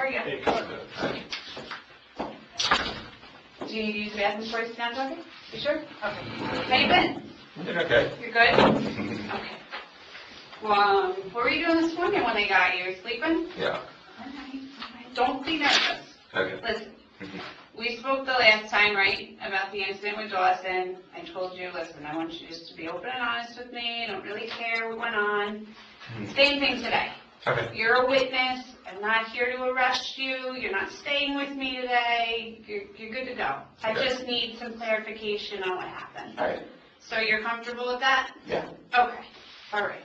are you? Do you need to use the bathroom before I sit down talking? You sure? Okay. How you been? Doing okay. You're good? Okay. Well, what were you doing this morning when they got you? Sleeping? Yeah. Alright. Don't be nervous. Okay. Listen, we spoke the last time, right, about the incident with Dawson. I told you, listen, I want you just to be open and honest with me. I don't really care what went on. Same thing today. Okay. You're a witness. I'm not here to arrest you. You're not staying with me today. You're good to go. I just need some clarification on what happened. All right. So you're comfortable with that? Yeah. Okay. All right.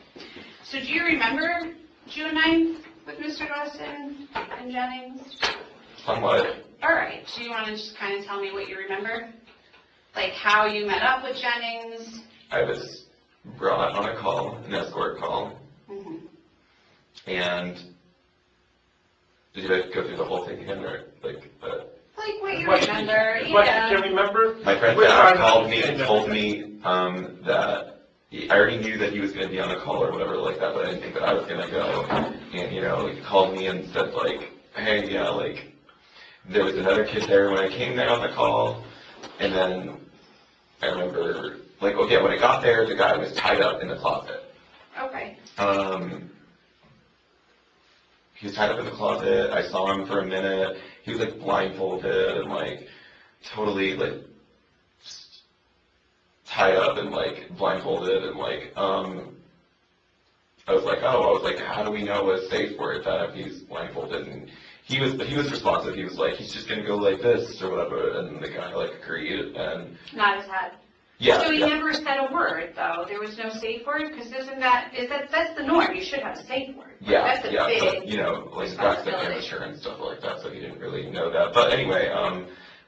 So do you remember June 9th with Mr. Dawson and Jennings? Somewhat. All right. So you want to just kind of tell me what you remember? Like how you met up with Jennings? I was brought on a call, an escort call. Mm-hmm. And did you guys go through the whole thing again, or like what you remember? What you can remember? My friend Zach called me and told me that I already knew that he was going to be on a call or whatever like that, but I didn't think that I was going to go. And he called me and said like, hey, yeah, like there was another kid there when I came there on the call, and then I remember like when I got there, the guy was tied up in the closet. Okay. He was tied up in the closet. I saw him for a minute. He was like blindfolded and like totally like tied up and like blindfolded and like I was like, how do we know a safe word that if he's blindfolded? And he was responsive. He was like, he's just gonna go like this or whatever. And the guy like agreed and Not his head. yeah. So he never said a word, though. There was no safe word, because that's the norm. You should have a safe word. Yeah, That's a big but, like Zach's an amateur and stuff like that, so he didn't really know that. But anyway,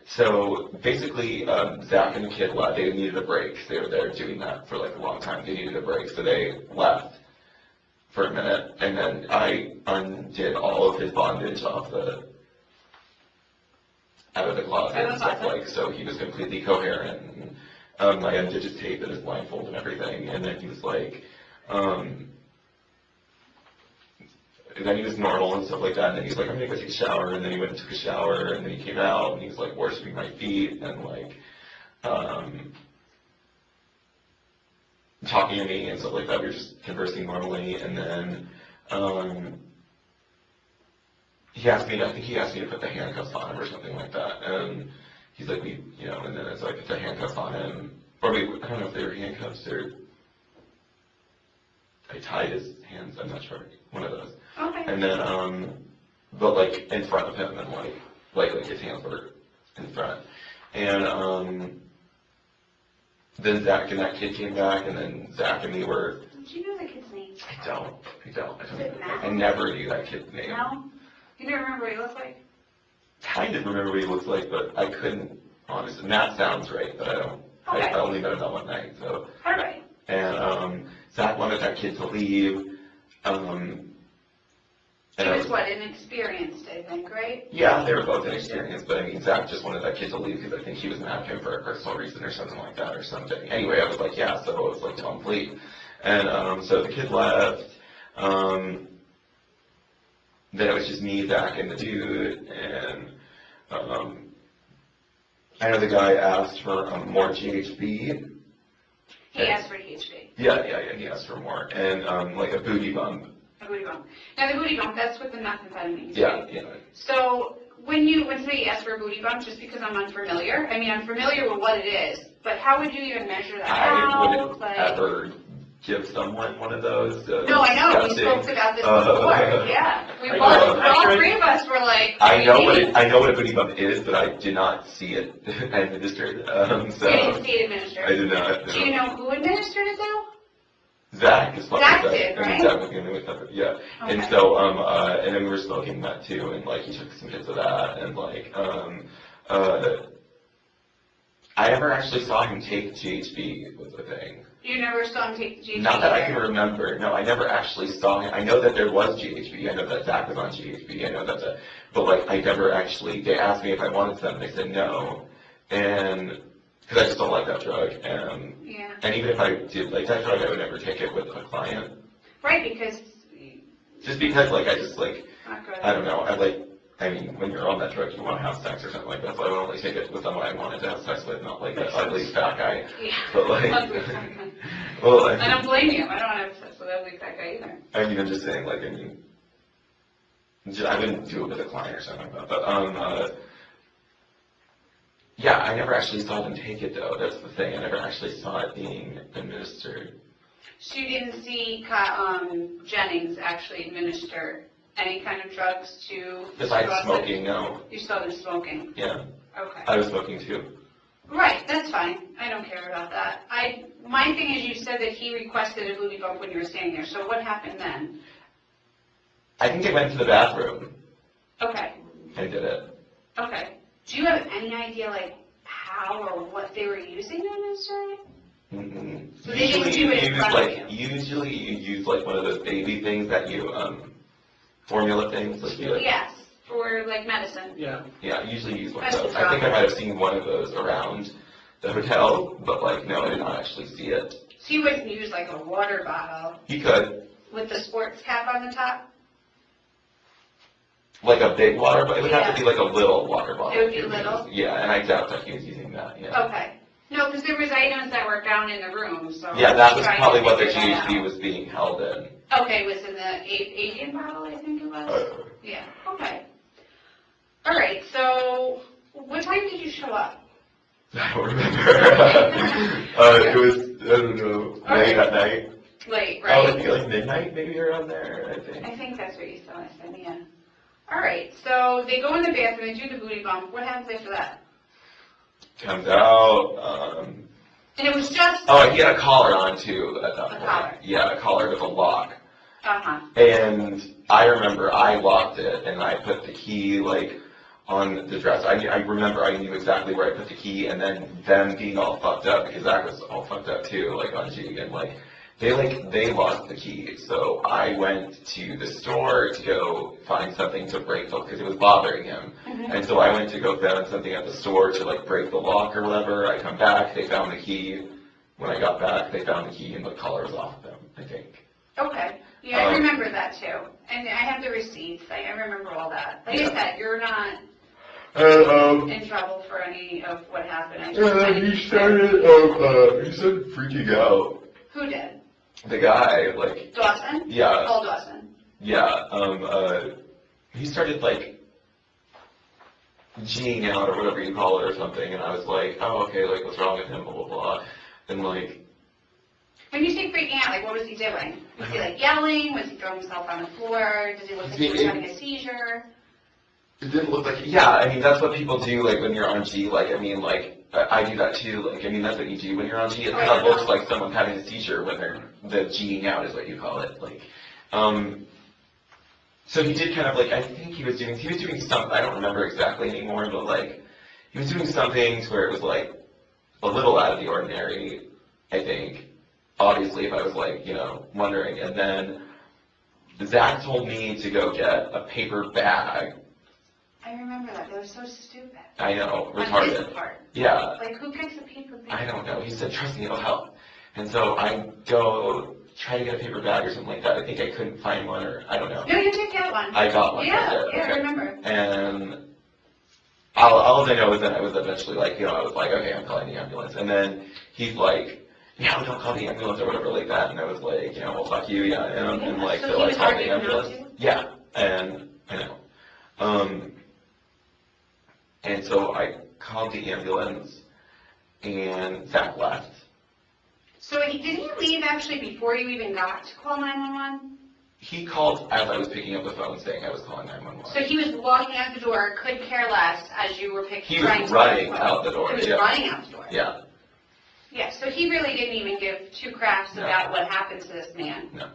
so basically, Zach and the kid left. They needed a break. They were there doing that for like a long time. They needed a break, so they left for a minute, and then I undid all of his bondage out of the closet and stuff like. So he was completely coherent. And, I undid his tape and his blindfold and everything, and then he was like, and then he was normal and stuff like that, and then he was like, I'm gonna go take a shower, and then he went and took a shower, and then he came out, and he was like washing my feet, and like, talking to me and stuff like that. We were just conversing normally, and then, I think he asked me to put the handcuffs on him or something like that, and he's like, and then I put the handcuffs on him, or I don't know if they were handcuffs or I tied his hands, I'm not sure, one of those. Okay. And then, but like in front of him and like his hands were in front. And then Zach and that kid came back, and then Zach and me were. Do you know the kid's name? I don't. Is it Matt? I never knew that kid's name. No? You never remember what he looked like? Kind of remember what he looks like, but I couldn't, honestly. Matt sounds right, but I don't. Okay. I only met him that one night, so. All right. And Zach wanted that kid to leave. He was inexperienced, I think, right? Yeah, they were both inexperienced, but I mean, Zach just wanted that kid to leave because I think he was mad at him for a personal reason or something like that or something. Anyway, I was like, yeah, so I was like, tell him to leave. And so the kid left. Then it was just me, Zach, and the dude, and I know the guy asked for more GHB. He asked for GHB. Yeah, he asked for more, and like a booty bump. A booty bump. Now the booty bump, that's with the methamphetamines. Yeah, right? yeah. So when somebody asks for a booty bump, just because I'm unfamiliar, I'm familiar with what it is, but how would you even measure that I wouldn't ever give someone one of those. No, I know. We spoke about this before. Yeah, all three of us were like. I know what a booty bump is, but I did not see it administered. So you didn't see it administered. I did not. No. Do you know who administered it though? Zach is Zach did, right? Zach was the only one, yeah. Okay. And so, and then we were smoking that too, and like he took some hits of that, and like, I never actually saw him take GHB was the thing. You never saw him take GHB? Not that I can remember. No, I never actually saw him. I know that there was GHB. I know that Zach was on GHB. I know that, but like I never actually. They asked me if I wanted some. They said no, and because I just don't like that drug. And yeah. And even if I did like that drug, I would never take it with a client. Right, because. Just because, like, I just like. Not good. I don't know. I mean, when you're on that drug, you want to have sex or something like that, so I would only take it with someone I wanted to have sex with, not like that ugly fat guy. Yeah. But like, Ugly fat guy. well, I don't blame you. I don't want to have sex with an ugly fat guy either. I mean, I'm just saying, like, I mean, I wouldn't do it with a client or something like that, but, yeah, I never actually saw them take it, though. That's the thing. I never actually saw it being administered. So you didn't see Jennings actually administer any kind of drugs to... Besides Dawson? smoking, no. You saw them smoking? Yeah. Okay. I was smoking, too. Right, that's fine. I don't care about that. My thing is, you said that he requested a booty bump when you were standing there, so what happened then? I think they went to the bathroom. Okay. I did it. Okay. Do you have any idea, like, how or what they were using to administer it? Mm-mm. So they didn't do it in front of you? Usually you use, like, one of those baby things that you, formula things. Like you, Yes, for, like, medicine. Yeah. Yeah, I usually use one of That's those. the I think I problem. might have seen one of those around the hotel, but, like, no, I did not actually see it. So you wouldn't use, like, a water bottle You could. with the sports cap on the top? Like a big water bottle. It would have Yeah. to be like a little water bottle. It would be little? Yeah, and I doubt that he was using that, yeah. Okay. No, because there was items that were down in the room, so... Yeah, that was trying to probably what the figure that GHB out. was being held in. Okay, it was in the Asian bottle, I think it was? Yeah, okay. All right, so what time did you show up? I don't remember. It was, I don't know, late at night. Late, Oh, right? I think like midnight, maybe around there, I think. I think that's what you said, yeah. All right, so they go in the bathroom, they do the booty bump. What happens after that? Comes out, And it was just... oh, he had a collar on too at that A point. collar. Yeah, a collar with a lock. Uh-huh. And I remember I locked it and I put the key like on the dresser. I remember I knew exactly where I put the key, and then them being all fucked up because Zach was all fucked up too, like on G, and like they lost the key. So I went to the store to go find something to break the, because it was bothering him. Mhm. And so I went to go find something at the store to like break the lock or whatever. I come back, they found the key. When I got back, they found the key and the collar was off them, I think. Okay. Yeah, I remember that too. And I have the receipts. I remember all that. Like I said, you're not in trouble for any of what happened. He started freaking out. Who did? The guy, like, Dawson? yeah, Paul Dawson. yeah, he started, like, G'ing out or whatever you call it or something, and I was like, oh, okay, like, what's wrong with him, blah, blah, blah, and, like... When you say freaking out, like, what was he doing? Was he, like, yelling? Was he throwing himself on the floor? Does he look like he was having a seizure? It didn't look like, yeah, I mean, that's what people do, like, when you're on G, like, I mean, like, I do that too, like, I mean, that's what you do when you're on G. It kind of looks like someone's having a seizure when they're, the G'ing out is what you call it, like, so he did kind of, like, I think he was doing something, I don't remember exactly anymore, but, like, he was doing some things where it was, like, a little out of the ordinary, I think, obviously, if I was, like, you know, wondering, and then Zach told me to go get a paper bag. I remember that. They were so stupid. I know, On retarded. his part. Yeah, Like, who picks a paper bag? I don't know. He said, trust me, it'll help. And so I go try to get a paper bag or something like that. I think I couldn't find one, or I don't know. No, you did get one. I got one. Yeah, right there. yeah, I Okay. remember. And all I know is that I was eventually like, you know, I was like, okay, I'm calling the ambulance. And then he's like, yeah, we don't call the ambulance or whatever like that. And I was like, you know, well, fuck you, yeah. And like, So so he I was called the arguing not ambulance. to? Yeah, and I know. And so I called the ambulance, and Zach left. So did he leave actually before you even got to call 911? He called as I was picking up the phone saying I was calling 911. So he was walking out the door, could care less as you were He trying was to running pick up the phone. out the door. He was Yeah. running out the door. Yeah, Yeah, so he really didn't even give two craps No. about what happened to this man. no.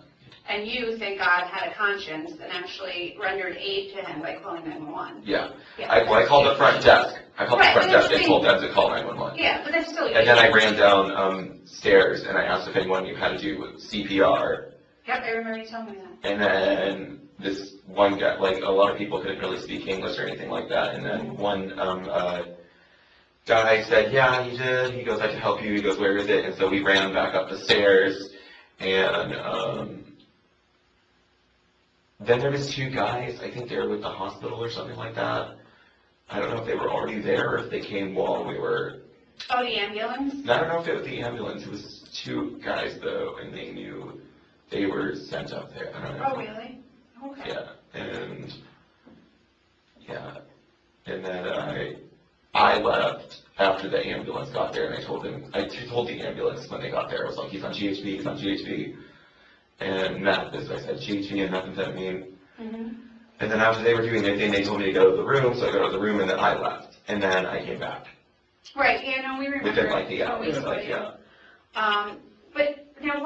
And you, thank God, had a conscience and actually rendered aid to him by calling 911. Yeah. Yeah. I called the front desk. I called the Right, front but that's desk and the told thing. them to call 911. Yeah, but that's still... And then I ran down stairs and I asked if anyone knew how to do CPR. Yep, I remember you telling me that. And then this one guy, like a lot of people couldn't really speak English or anything like that. And then one guy said, yeah, he did. He goes, I can help you. He goes, where is it? And so we ran back up the stairs, and Then there was 2 guys, I think they were with the hospital or something like that. I don't know if they were already there or if they came while we were... Oh, the ambulance? I don't know if it was the ambulance. It was 2 guys, though, and they knew they were sent up there. I don't know. Oh, really? Okay. Yeah, and then I left after the ambulance got there, and I told the ambulance when they got there, I was like, he's on GHB, and meth, as I said, GHB and methamphetamine. Mm-hmm. And then after they were doing their thing, they told me to go to the room, so I go to the room, and then I left, and then I came back. Right, yeah, no, we remember. Within like the hour, But now,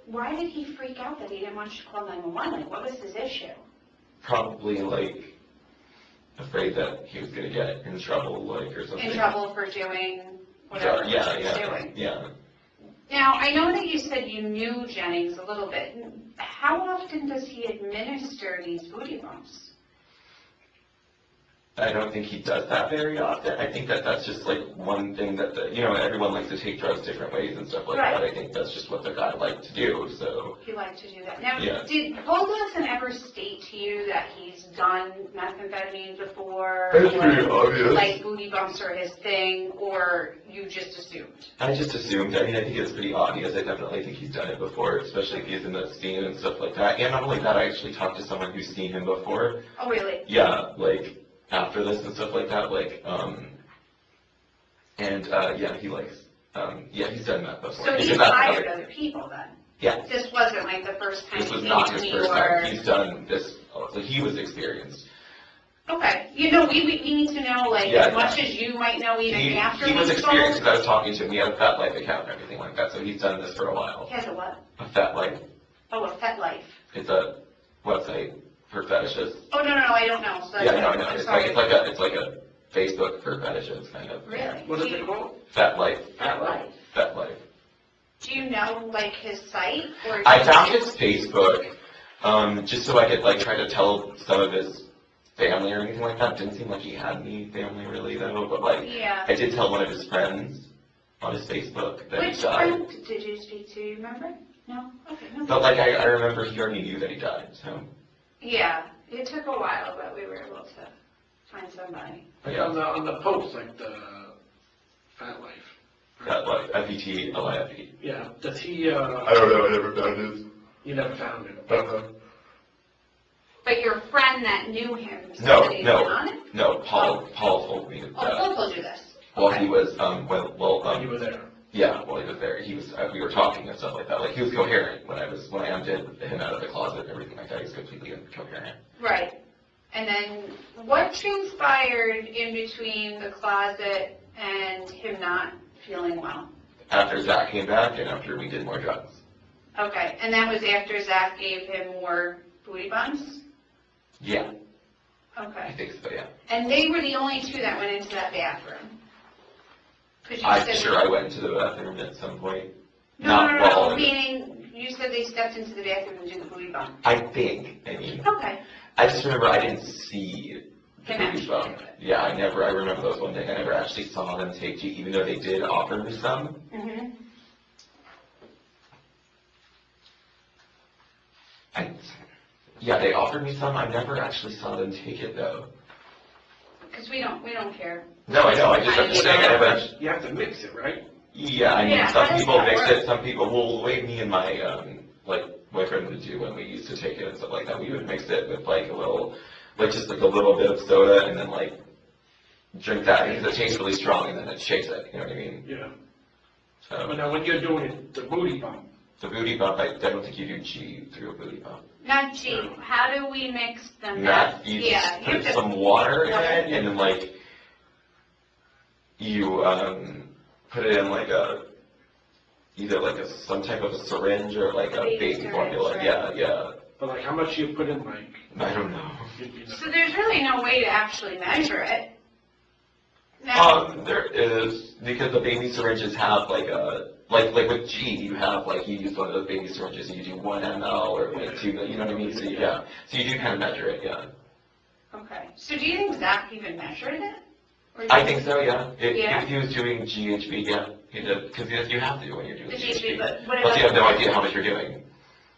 why did he freak out that he didn't want you to call 911? Like, what was his issue? Probably like afraid that he was gonna get in trouble, like, or something. In trouble for doing whatever he was doing. Yeah. Now, I know that you said you knew Jennings a little bit. How often does he administer these booty bumps? I don't think he does that very often. I think that that's just like one thing that everyone likes to take drugs different ways and stuff like that. I think that's just what the guy liked to do. So he liked to do that. Now, did Dawson ever state to you that he's done methamphetamine before? It's pretty obvious. Like booty bumps are his thing, or you just assumed? I just assumed. I mean, I think it's pretty obvious. I definitely think he's done it before, especially if he's in the scene and stuff like that. And not only that, I actually talked to someone who's seen him before. Oh, really? Yeah, like after this and stuff like that, like, he likes, he's done that before. So he's hired other people then? Yeah. This wasn't like the first time This was not his first time. He's done this, so he was experienced. Okay. We need to know, like, as much as you might know even after he was experienced because I was talking to him. He had a FetLife account and everything like that, so he's done this for a while. He has a what? A FetLife. Oh, a FetLife. It's a website for fetishes. Oh, no, I don't know. So I know. It's like a Facebook for fetishes, kind of. Really? What is it called? FetLife. FetLife. Do you know, like, his site? Or I found his Facebook, just so I could, like, try to tell some of his family or anything like that. Didn't seem like he had any family, really, though. But, like, I did tell one of his friends on his Facebook that he died. Which friend did you speak to? You remember? No? Okay. No. But, like, I remember he already knew that he died, so. Yeah, it took a while, but we were able to find somebody. Yeah, on the post, like the FetLife. FetLife, FETLIFE. Yeah, does he, I don't know, I never found his. You never found him? But your friend that knew him said No, that he was on it? No, Paul told me that. Paul told you this? Well, he was, you were there. Yeah, while he was there, he was. We were talking and stuff like that. Like he was coherent when I undid him out of the closet and everything like that. He was completely incoherent. Right. And then what transpired in between the closet and him not feeling well? After Zach came back and after we did more drugs. Okay, and that was after Zach gave him more booty bumps? Yeah. Okay. I think so. Yeah. And they were the only 2 that went into that bathroom. I'm sure I went into the bathroom at some point. No, meaning you said they stepped into the bathroom and did the booty bump. I think. I mean. Okay. I just remember I didn't see the booty bump. Yeah, I remember those one thing. I never actually saw them take G, even though they did offer me some. Mm-hmm. They offered me some. I never actually saw them take it though. Because we don't care. No, I know. I just have to say you have to mix it, right? Yeah, I mean, some people mix it. Some people. Well, the way me and my boyfriend would do when we used to take it and stuff like that, we would mix it with like a little, just like a little bit of soda, and then like drink that because it tastes really strong, and then it shakes it. You know what I mean? Yeah. So, but now when you're doing it, the booty bump. The booty bump, I don't think you do G through a booty bump. Not G. How do we mix the meth? You just put some water in it, and then like you put it in like either like some type of a syringe or like a baby formula. Right? Yeah. But like how much you put in, like? I don't know. So there's really no way to actually measure it. There is, because the baby syringes have like a. Like with G, you have you use one of those baby syringes and you do 1 ml or 2 ml, you know what I mean? So so you do kind of measure it, yeah. Okay. So do you think Zach even measured it? I think so, yeah. If he was doing GHB, yeah, he did, because you have to when you're doing GHB. But you have no idea how much you're doing.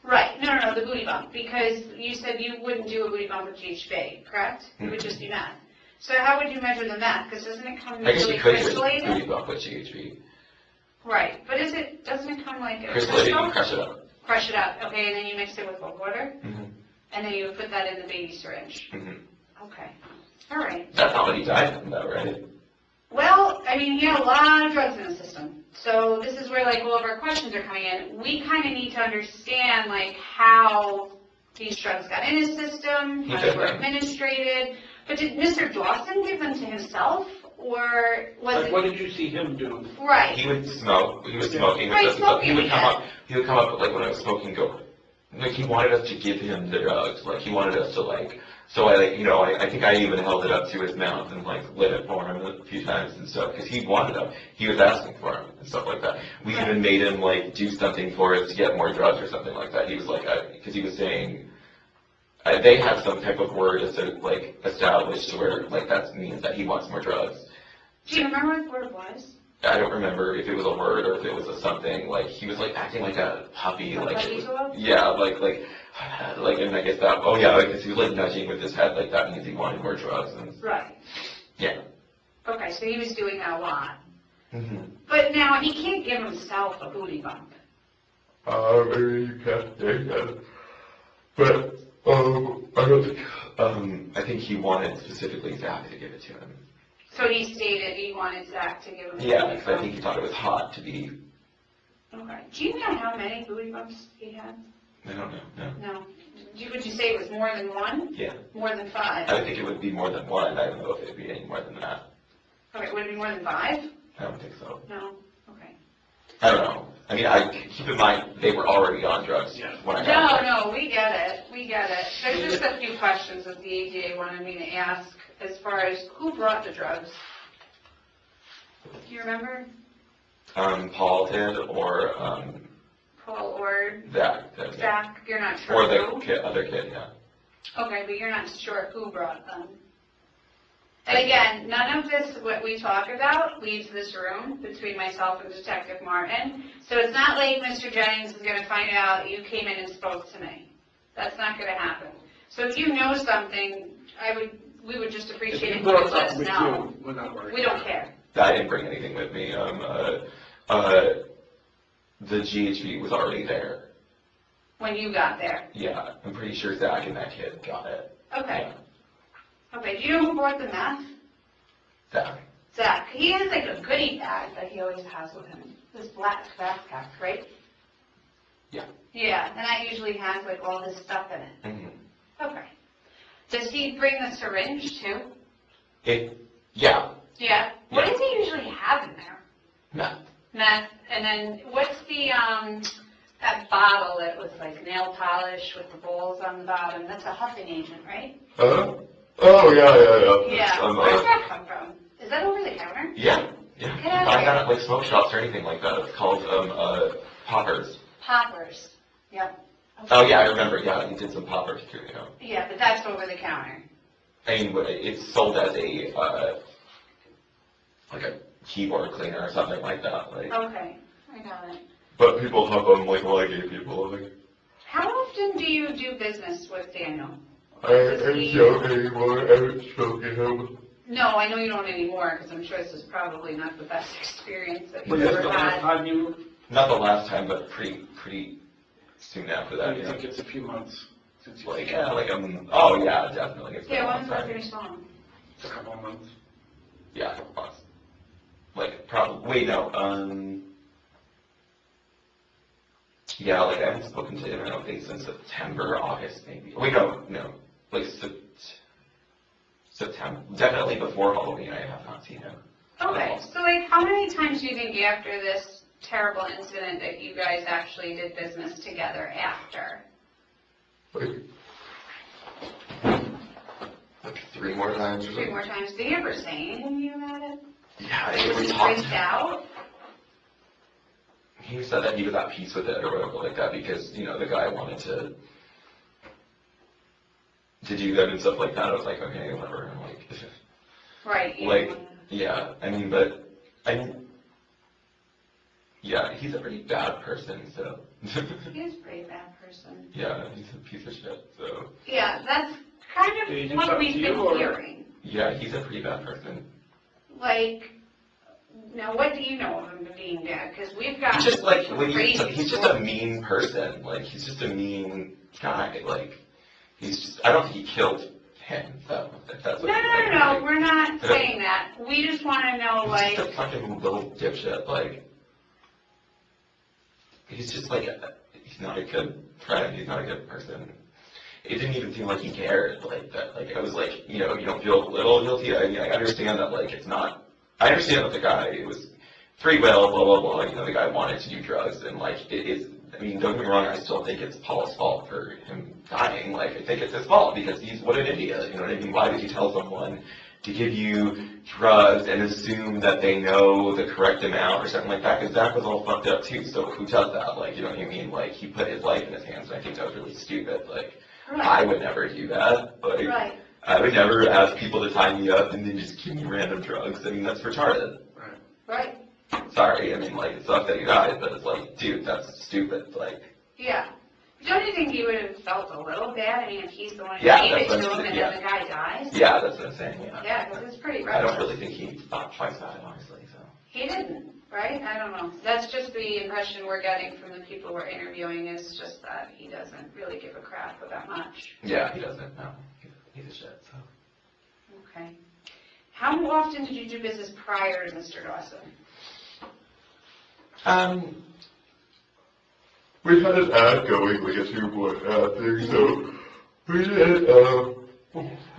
Right, no, the booty bump, because you said you wouldn't do a booty bump with GHB, correct? You would just do meth. So how would you measure the meth? Because doesn't it come I guess usually you could do a crystallized? booty bump with GHB. Right, but doesn't it come like a Crystallized, you crystal? can crush it up. Crush it up, okay, and then you mix it with what, water? Mm-hmm. And then you would put that in the baby syringe. Mm-hmm. Okay, all right. That's not what he died from, though, right? Well, I mean, he had a lot of drugs in the system. So this is where, like, all of our questions are coming in. We kind of need to understand, like, how these drugs got in his system, how they were administrated. But did Mr. Dawson give them to himself, or was Like, it? what did you see him do? Right. He would smoke. He was smoking. Right, smoking, He would come yeah. up. He would come up like when I was smoking. Go. Like he wanted us to give him the drugs. Like he wanted us to like. So I like I think I even held it up to his mouth and like lit it for him a few times and stuff because he wanted them. He was asking for them and stuff like that. We even made him like do something for us to get more drugs or something like that. He was like because he was saying. They have some type of word like established to where like that means that he wants more drugs. Do you remember what the word was? I don't remember if it was a word or if it was a something. Like he was like acting like a puppy, like puppy dog? yeah, like and I guess that because he was like nudging with his head, like that means he wanted more drugs and Right. yeah. Okay, so he was doing that a lot. Mm-hmm. But now he can't give himself a booty bump. Maybe you can, yeah. But I don't think. I think he wanted specifically Zach to give it to him. So he stated he wanted Zach to give him a Yeah, booty because I bump. think he thought it was hot to be. Okay. Do you know how many booty bumps he had? I don't know. No. No. Would you say it was more than one? Yeah. More than five? I would think it would be more than one. I don't know if it would be any more than that. Okay, would it be more than five? I don't think so. No? Okay. I don't know. I mean, keep in mind, they were already on drugs when I got there. No, we get it. There's just a few questions that the ADA wanted me to ask as far as who brought the drugs. Do you remember? Paul did, or Paul or Zach. Zach? You're not sure Or who? the other kid, yeah. Okay, but you're not sure who brought them. And again, none of this, what we talk about, leaves this room between myself and Detective Martin. So it's not like Mr. Jennings is going to find out you came in and spoke to me. That's not going to happen. So if you know something, we would just appreciate it if you would let us know. We're not worried. We don't care. I didn't bring anything with me. The GHB was already there. When you got there. Yeah, I'm pretty sure Zach and that kid got it. Okay. Yeah. Okay, do you know who brought the meth? Zach. Zach. He has like a goodie bag that he always has with him. This black backpack, right? Yeah. Yeah, and that usually has like all his stuff in it. Mm-hmm. Okay. Does he bring the syringe too? Yeah. Yeah. What does he usually have in there? Meth. Meth. And then what's the that bottle that was like nail polish with the balls on the bottom? That's a huffing agent, right? Oh, yeah. Yeah. Where does that come from? Is that over the counter? Yeah. Get out of I here. got it like smoke shops or anything like that. It's called poppers. Poppers. Yep. Okay. Oh yeah, I remember. Yeah, he did some poppers too. You know. Yeah, but that's over the counter. I mean, it's sold as a like a keyboard cleaner or something like that. Like. Okay, I got it. But people huff them like gay people. Like. How often do you do business with Daniel? I don't anymore. I haven't spoken to him. No, I know you don't anymore, because I'm sure this is probably not the best experience that you've Was this ever the last had. time you, Not the last time, but pretty soon after that. you Yeah. think it's a few months since you? Like oh yeah, definitely. It's been a Yeah, long when's time. Mercury song? It's a couple of months. Yeah, a couple months. Like probably. Wait, no. Yeah, like I haven't spoken to him, I don't think, since September, August, maybe. Wait, no. Like September. Definitely before Halloween, I have not seen him. Okay, so like how many times do you think after this terrible incident that you guys actually did business together after? Like 3 more times or something. 3 more times? Did he ever say anything to you about it? Yeah, Was we he talked. freaked out? He said that he was at peace with it or whatever like that because, the guy wanted to do that and stuff like that. I was like, okay, whatever. I'm like, Right. you like, wanna- yeah, yeah, he's a pretty bad person, so. He is a pretty bad person. Yeah, he's a piece of shit, so. Yeah, that's kind Did he of do what something we've to been you, or- hearing. Yeah, he's a pretty bad person. Like, now what do you know of him being bad? Because we've got He's just like, he's just a stories. mean person. Like, he's just a mean guy. Like, I don't think he killed him, though, if that's what No, you're no, saying. no, no, Like, we're not saying that. We just want to know, he's just like, a fucking little dipshit. Like, he's just like, he's not a good friend. He's not a good person. It didn't even seem like he cared, like, that, like, I was like, you know, you don't feel a little guilty. I mean, I understand that, like, it's not, I understand that the guy, it was free will, blah, blah, blah, you know, the guy wanted to do drugs, and, like, it is, I mean, don't get me wrong, I still think it's Paul's fault for him dying. Like, I think it's his fault, because he's, what an idiot, you know what I mean? Why would you tell someone to give you drugs and assume that they know the correct amount or something like that? Because Zach was all fucked up, too, so who does that? Like, you know what I mean? Like, he put his life in his hands, and I think that was really stupid, like, I would never do that. Like, right. I would never ask people to tie me up and then just give me random drugs. I mean, that's retarded. Right. Sorry, I mean, like, it sucks that you died, but it's like, dude, that's stupid. Like, Yeah. Don't you think he would have felt a little bad? I mean, if he's the one who Yeah, gave it that's to what him I'm and saying, then the guy dies? yeah, that's what I'm saying, yeah. Yeah, because it's pretty I don't rough. really think he thought twice about it, honestly, so. He didn't, right? I don't know. That's just the impression we're getting from the people we're interviewing, is just that he doesn't really give a crap about much. Yeah, he doesn't, no. He's a shit, so. Okay. How often did you do business prior to Mr. Dawson? We had an ad going, like a 2-point ad thing, so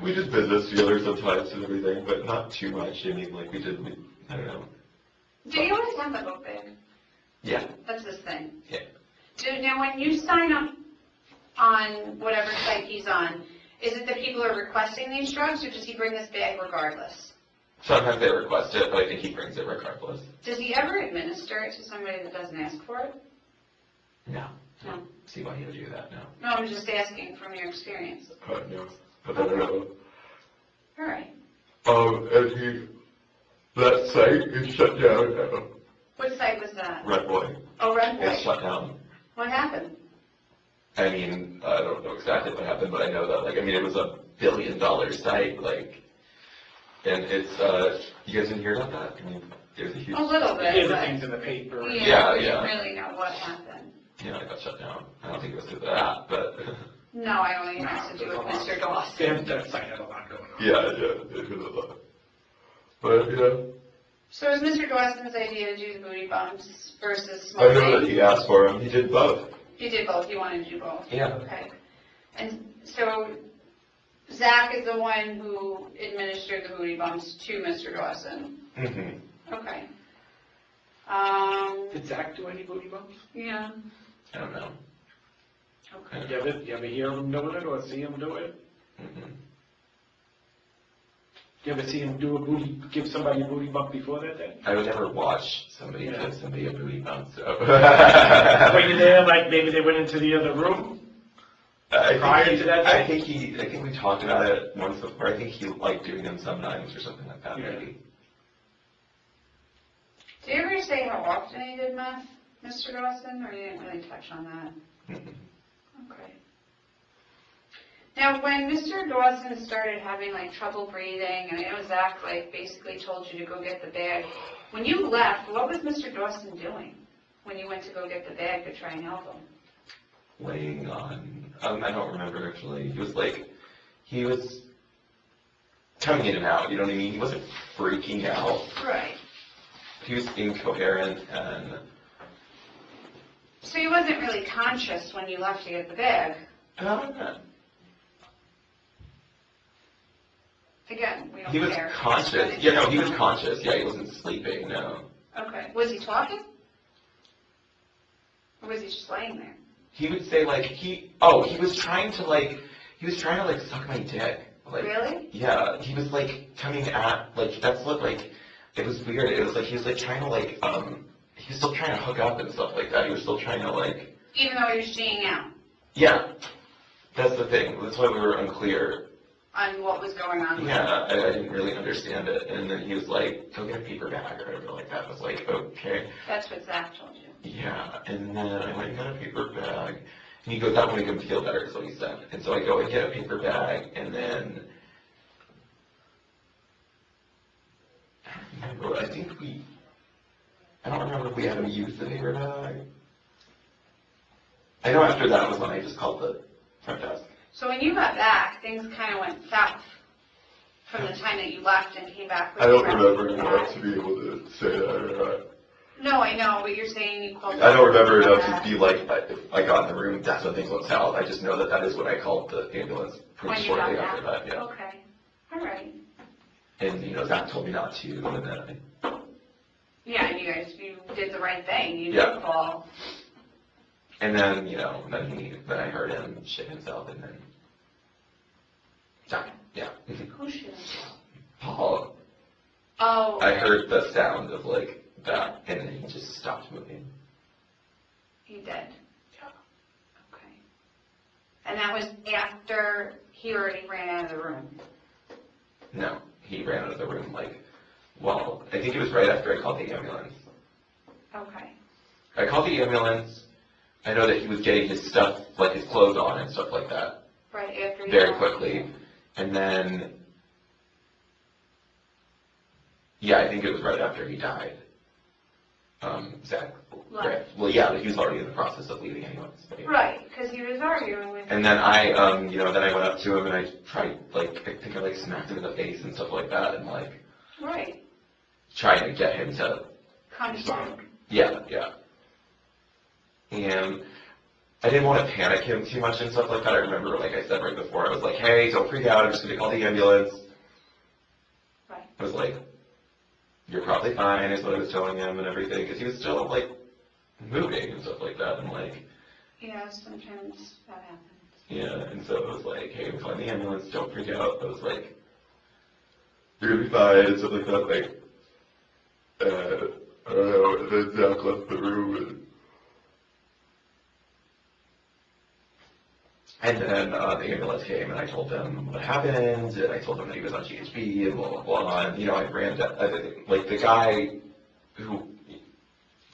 we did business together sometimes and everything, but not too much. I mean, like, I don't know. Do you always have the book bag? Yeah. That's this thing. Yeah. Now, when you sign up on whatever site he's on, is it that people are requesting these drugs, or does he bring this bag regardless? Sometimes they request it, but I think he brings it regardless. Does he ever administer it to somebody that doesn't ask for it? No. No. See why he would do that, no. No, I'm just asking from your experience. No. But I don't know. All right. And that site is shut down now. What site was that? Red Boy. Oh, Red Boy. It's shut down. What happened? I mean, I don't know exactly what happened, but I know that, like, I mean, it was $1 billion site, like, and it's, you guys didn't hear about that? I mean, it was a huge. A little bit. Yeah, the but- things in the paper. Yeah, we yeah. didn't really know what happened. Yeah, it got shut down. I don't think it was to that, but. No, I only has to do with Mr. Dawson. That site had a lot going on. Yeah, it was a lot. But, yeah. So it was Mr. Dawson's idea to do the booty bumps versus I know that smoking? he asked for him. He did both. You did both, you wanted to do both? Yeah. Okay. And so Zach is the one who administered the booty bumps to Mr. Dawson? Mm-hmm. Okay. Did Zach do any booty bumps? Yeah, I don't know. okay. You ever hear him doing it or see him do it? Mm-hmm. You ever see him give somebody a booty bump before that day? I would never watch somebody Yeah. give somebody a booty bump, so. Were you there, like maybe they went into the other room? Prior to that I day? think we talked about it once before. I think he liked doing them sometimes or something like that, Yeah. maybe. Did you ever say how often he did meth, Mr. Dawson, or you didn't really touch on that? Mhm. Okay. Now, when Mr. Dawson started having like trouble breathing, and I know Zach like basically told you to go get the bag, when you left, what was Mr. Dawson doing when you went to go get the bag to try and help him? Laying on, I don't remember actually. He was coming in and out, you know what I mean? He wasn't freaking out. Right. He was incoherent and, So he wasn't really conscious when you left to get the bag. Again, we don't he was care. conscious. Yeah, no, he was conscious. Yeah, he wasn't sleeping, no. Okay. Was he talking? Or was he just laying there? He would say he was trying to suck my dick. Like, Really? yeah, he was coming at, that's what it was weird. It was he was trying to he was still trying to hook up and stuff like that. He was still trying to Even though he was cheating out yeah, that's the thing. That's why we were unclear. on what was going on with Yeah, I didn't really understand it. And then he was like, go get a paper bag or whatever like that. I was like, okay. That's what Zach told you. Yeah, and then I went and got a paper bag, And he goes, that will make him feel better, is what he said. And so I go and get a paper bag, and then, I don't remember if we had him use the paper bag. I know after that was when I just called the front desk. So when you got back, things kind of went south from the time that you left and came back with I don't your remember bag. enough to be able to say that or not. No, I know, but you're saying you called. I don't remember enough to be like, if I got in the room, that's when things went south. I just know that that is when I called the ambulance When pretty you got shortly back. after that, yeah. Okay, all right. And, you know, Zach told me not to, and then Yeah, and you did the right thing. You Yeah. did call. and then, you know, then I heard him shit himself, and then, yeah. Who should have? Paul, Oh. I heard the sound of like that, and then he just stopped moving. He did? Yeah. Okay. And that was after he already ran out of the room? No, he ran out of the room well, I think it was right after I called the ambulance. Okay. I called the ambulance. I know that he was getting his stuff, like his clothes on and stuff like that, Right after you very left. quickly. And then, yeah, I think it was right after he died. Zach. Right. Well, yeah, but he was already in the process of leaving anyways. But yeah. Right, because he was arguing with. And then I, you know, then I went up to him and I tried, I think I smacked him in the face and stuff like that, and Right. trying to get him to, Come down. yeah. And I didn't want to panic him too much and stuff like that. I remember, like I said right before, I was like, hey, don't freak out, I'm just going to call the ambulance. Right. I was like, you're probably fine, is what I was telling him and everything, because he was still, moving and stuff like that, and Yeah, sometimes that happens. yeah, and so it was like, hey, I'm calling the ambulance, don't freak out. I was like, you're gonna be fine, and stuff like that, I don't know, and then Zach left the room, and then the ambulance came, and I told them what happened, and I told them that he was on GHB, and blah, blah, blah, and, you know, I ran down, the guy who,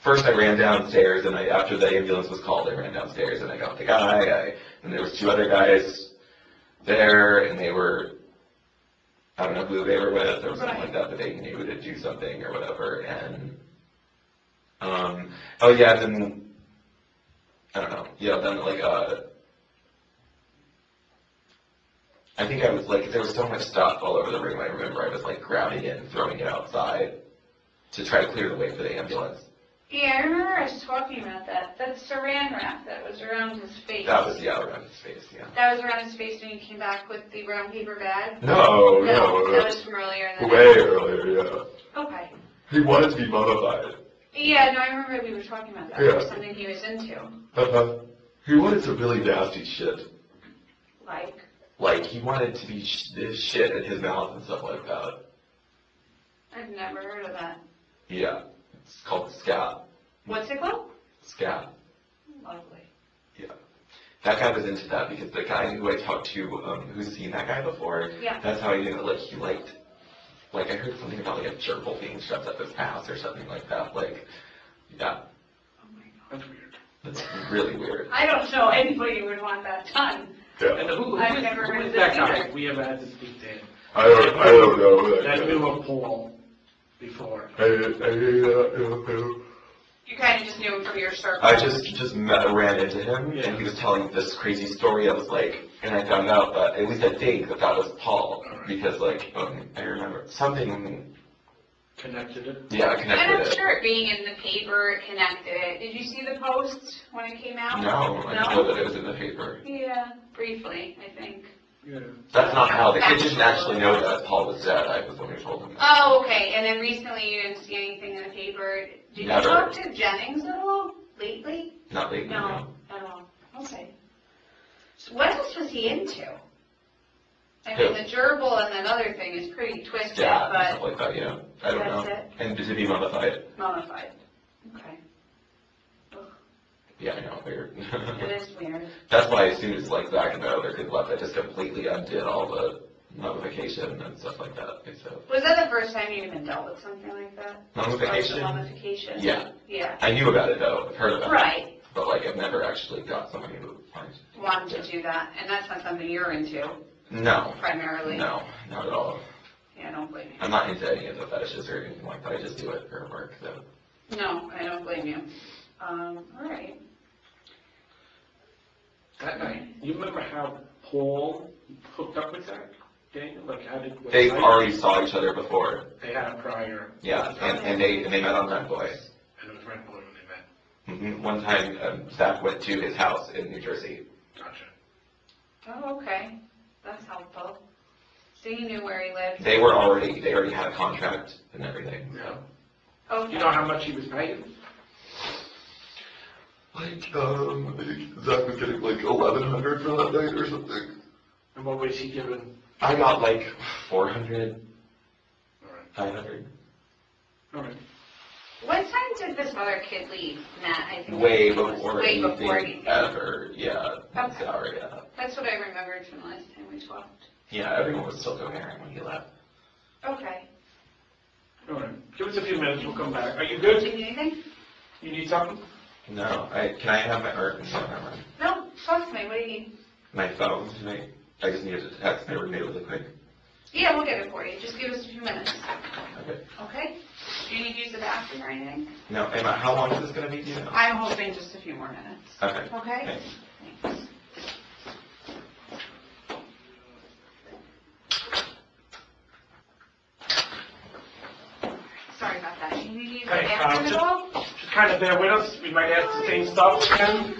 first I ran downstairs, and after the ambulance was called, I ran downstairs, and I got the guy, and there was two other guys there, and they were, I don't know who they were with, or something like that, but they knew to do something, or whatever, and, oh yeah, then, I don't know, yeah, then, I think I was there was so much stuff all over the room. I remember I was grabbing it and throwing it outside to try to clear the way for the ambulance. Yeah, I remember us talking about that. That's saran wrap that was around his face. That was, yeah, around his face, yeah. That was around his face when you came back with the brown paper bag? No. That was from earlier in the Way day. earlier, yeah. Okay. He wanted to be mummified. Yeah, no, I remember we were talking about that. Yeah. It was something he was into. He wanted some really nasty shit. Like, He wanted to be shit in his mouth and stuff like that. I've never heard of that. Yeah. It's called scat. What's it called? Scat. Lovely. Yeah. That guy was into that because the guy who I talked to, who's seen that guy before, Yeah. that's how I knew, he liked, I heard something about, a gerbil being shoved up his ass or something like that, yeah. Oh my God. That's weird. That's really weird. I don't know anybody who would want that done. Yeah. And who I've is never heard of that this guy? either. We have had to speak to him. I don't know who that That guy knew is. of Paul before. You kind of just knew him from your circle. I just ran into him, Yeah. and he was telling this crazy story. I was and I found out that, at least I think that was Paul, because I remember something, Connected it. yeah, And I'm connected it. sure it being in the paper, it connected it. Did you see the post when it came out? No, I didn't know that it was in the paper. Yeah, briefly, I think. Yeah. That's not how, the kid didn't actually know that Paul was dead. I was the one who told him that. Oh, okay, and then recently you didn't see anything in the paper. Did you Never. talk to Jennings at all, lately? Not lately, No, at all. Okay. So what else was he into? I mean, the gerbil and that other thing is pretty twisted, Yeah, and but stuff like that, yeah. I don't know. That's it? And to be mummified. mummified. Okay. Ugh, Yeah, I know, weird. it is weird. That's why as soon as Zach and the other kid left, I just completely undid all the mummification and stuff like that. So, Was that the first time you even dealt with something like that? Mummification? Mummification? Yeah. Yeah. I knew about it though, I've heard about it. Right. but like I've never actually got somebody who wanted to do that, and that's not something you're into No. primarily. No, not at all. Yeah, I don't blame you. I'm not into any of the fetishes or anything like that. I just do it for work, so. No, I don't blame you. All right. That night, you remember how Paul hooked up with that Daniel? Like, how did... They already saw each other before. They had a prior... Yeah, and they met on Red Boy. And it was Red Boy when they met. One time, Zach went to his house in New Jersey. Gotcha. Oh, okay. That's helpful. So you knew where he lived? They already had a contract and everything. Yeah. Okay. You know how much he was paying? Like, I think Zach was getting like $1,100 for that night or something. And what was he given? I got like 400, All right. 500. All right. What time did this other kid leave, Matt? I think Way it was before way anything before anything. ever. Yeah. Okay. Sorry, yeah. That's what I remembered from the last time we talked. Yeah, everyone was still coherent when he left. Okay. All right. Give us a few minutes. We'll come back. Are you Do good? you need anything? You need something? No, can I have No, talk to me. What do you need? my phone tonight? I just needed to text. They were made really quick. Yeah, we'll get it for you. Just give us a few minutes. Okay. Okay? Do you need to use the bathroom or anything? No, how long is this going to be? Do you know? I'm hoping just a few more minutes. Okay. Okay? Thanks. Thanks. Sorry about that. Do you need to use the Hey, bathroom at all? Just kind of bear with us. We might ask the same stuff again,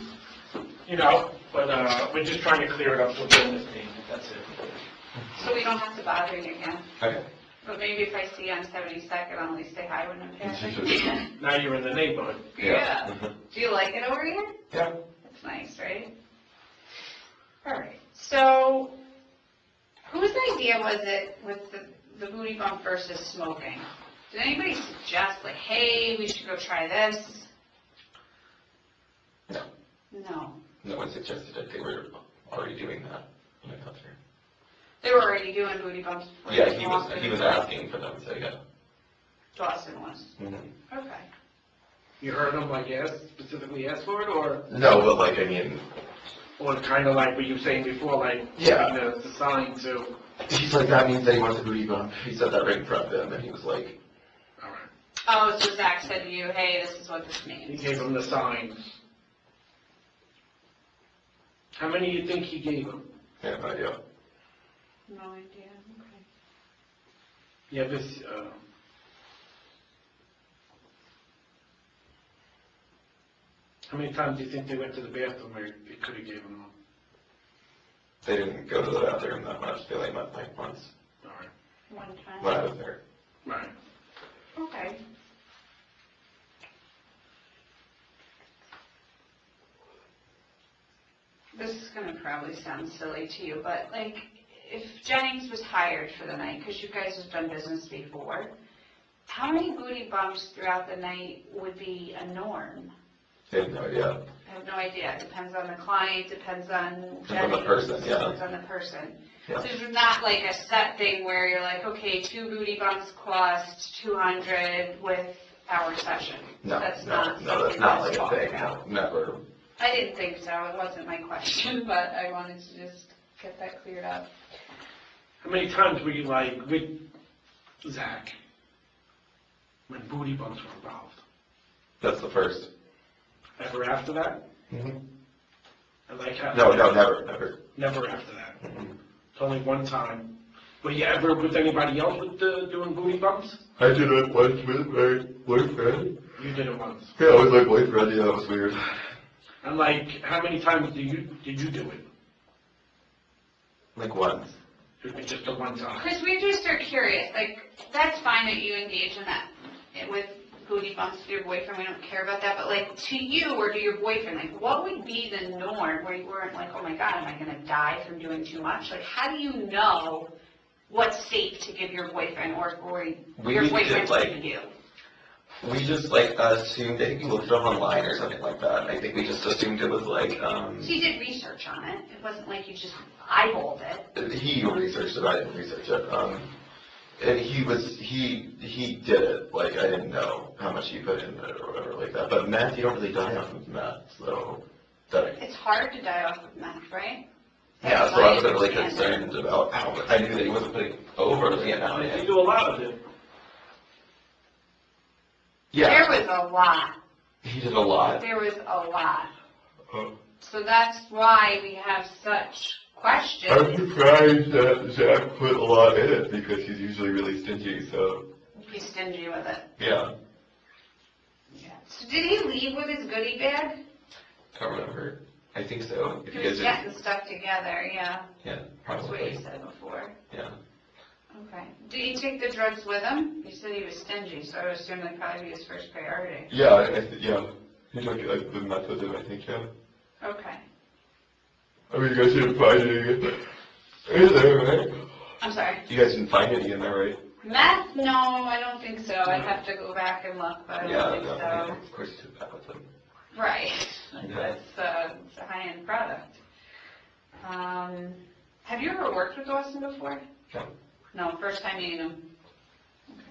you know, but we're just trying to clear it up for doing this meeting. That's it. So we don't have to bother you again. Okay. But maybe if I see you on 72nd, I'll at least say hi when I'm passing. Now you're in the neighborhood. Yeah. Do you like it over here? Yeah. That's nice, right? All right. So, whose idea was it with the booty bump versus smoking? Did anybody suggest, like, hey, we should go try this? No. No. No one suggested it. They were already doing that when I got there. They were already doing booty bumps before Yeah, you he walked was in? asking for them, so yeah. Dawson was. Mm-hmm. Okay. You heard him, like, specifically ask for it, or No, but I mean, kind of like what you were saying before, like, Yeah. giving the sign to, he's like, that means that he wants a booty bump. He said that right in front of him, and he was like, all right. Oh, so Zach said to you, hey, this is what this He means. gave him the sign. How many do you think he gave him? I have no idea. No idea. Okay. Yeah, this, how many times do you think they went to the bathroom where it could have given him? They didn't go to the bathroom that much. They only met like once All right. One time. when I was there. Right. Okay. This is gonna probably sound silly to you, but like, if Jennings was hired for the night, because you guys have done business before, how many booty bumps throughout the night would be a norm? I have no idea. I have no idea. It depends on the client, depends on Depends on the Jennings, person, yeah. depends on the person. Yeah. So it's not like a set thing where you're like, okay, 2 booty bumps cost $200 with our session. No, That's no, not no, that's something not that's like a talked thing. about. No, never. I didn't think so. It wasn't my question, but I wanted to just get that cleared up. How many times were you like with Zach when booty bumps were involved? That's the first. Ever after that? Mm-hmm. I like how. No, never, never. Never after that. Mm-hmm. It's only one time. Were you ever with anybody else with doing booty bumps? I did it once with my boyfriend. You did it once. Yeah, with my boyfriend. Yeah, that was weird. And like, how many times did you do it? Like once. It was just the one time. Chris, we just are curious. Like, that's fine that you engage in that with booty bumps with your boyfriend. We don't care about that. But like, to you or to your boyfriend, like, what would be the norm where you weren't like, oh my God, am I going to die from doing too much? Like, how do you know what's safe to give your boyfriend or your boyfriend to give you? We just assumed, I think we looked it up online or something like that, and I think we just assumed it was like, So you did research on it. It wasn't like you just eyeballed it. he researched it, I didn't research it. And he did it, like, I didn't know how much he put in it or whatever like that. But meth, you don't really die off of meth, so, It's hard to die off of meth, right? yeah, That's so I was my really understanding. concerned about how much, I knew that he wasn't putting overly amount You in. do a lot of it. Yeah, There was a lot. he did a lot. There was a lot. Oh. So that's why we have such questions. I'm surprised that Zach put a lot in it because he's usually really stingy, so, He's stingy with it. yeah. So did he leave with his goodie bag? I don't remember. I think so. If He you was guys getting stuff together, yeah. yeah, That's what probably. you said before. Yeah. Okay. Did he take the drugs with him? You said he was stingy, so I would assume that'd probably be his first priority. Yeah, yeah. He took the meth with him, I think, yeah. Okay. I mean, you guys didn't find any in there, right? I'm sorry. You guys didn't find any in there, right? Meth? No, I don't think so. I'd have to go back and look, but I Yeah, don't think no, so. of course you took that with him. Right. Yeah. It's a high-end product. Have you ever worked with Dawson before? No. No, first time meeting him. Okay.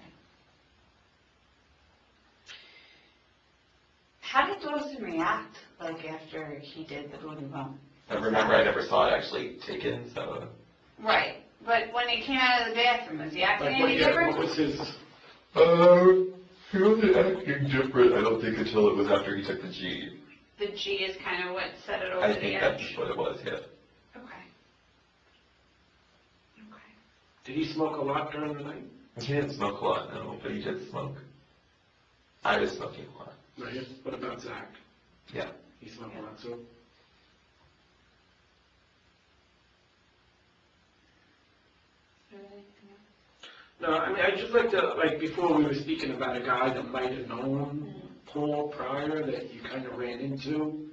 How did Dawson react, like, after he did the booty bump? I remember I never saw it actually taken, so. Right, but when he came out of the bathroom, was he acting Like, any what different? was his, He wasn't acting different, I don't think, until it was after he took the G. The G is kind of what set it over I the think edge. that's what it was, yeah. Okay. Okay. did he smoke a lot during the night? He didn't smoke a lot, no, but he did smoke. I was smoking a lot. Right. What about Zach? Yeah. He smoked a lot too? No, I mean, I'd just like to, like, before we were speaking about a guy that might have known Paul prior that you kind of ran into.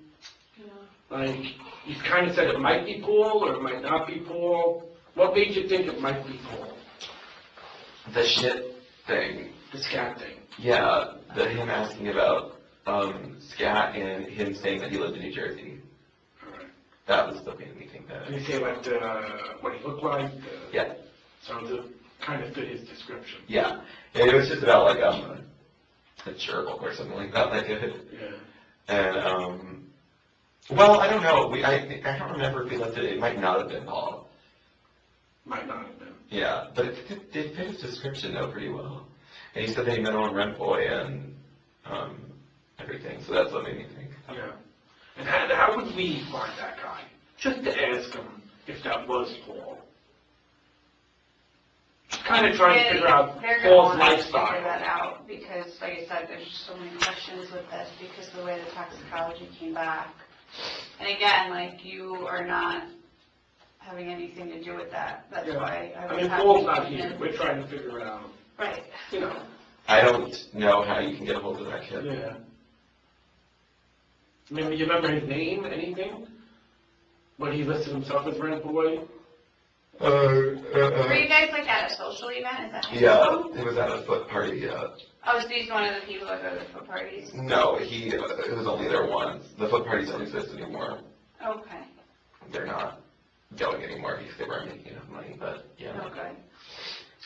Like, you kind of said it might be Paul or it might not be Paul. What made you think it might be Paul? The shit thing. The scat thing. Yeah, him asking about scat and him saying that he lived in New Jersey. Alright. That was what made me think that. And you say like what he looked like? Yeah, So to kind of fit his description. yeah. And it was just about like a gerbil or something like that. Like it. Yeah. And well, I don't know. I don't remember if he lifted it. It might not have been Paul. Might not have been. Yeah, but it fit his description though pretty well. And he said that he met him on Rent Boy and everything. So that's what made me think. Yeah. And how would we find that guy? Just to ask him if that was Paul. Kind of trying to figure out They're Paul's gonna want to lifestyle. figure that out, because like I said, there's just so many questions with this, because of the way the toxicology came back. And again, like, you are not having anything to do with that. That's Yeah. why I I was mean, happy Paul's to not come here. in. We're trying to figure it out. Right. You know. I don't know how you can get a hold of that kid. Yeah. I mean, you remember his name, anything? When he listed himself as Rent Boy? Were you guys like at a social event? Is that how you Yeah, know? it was at a foot party, yeah. Oh, so he's one of the people that go to the foot parties? No, it was only there once. The foot parties don't exist anymore. Okay. They're not going anymore because they weren't making enough money, but yeah. Okay.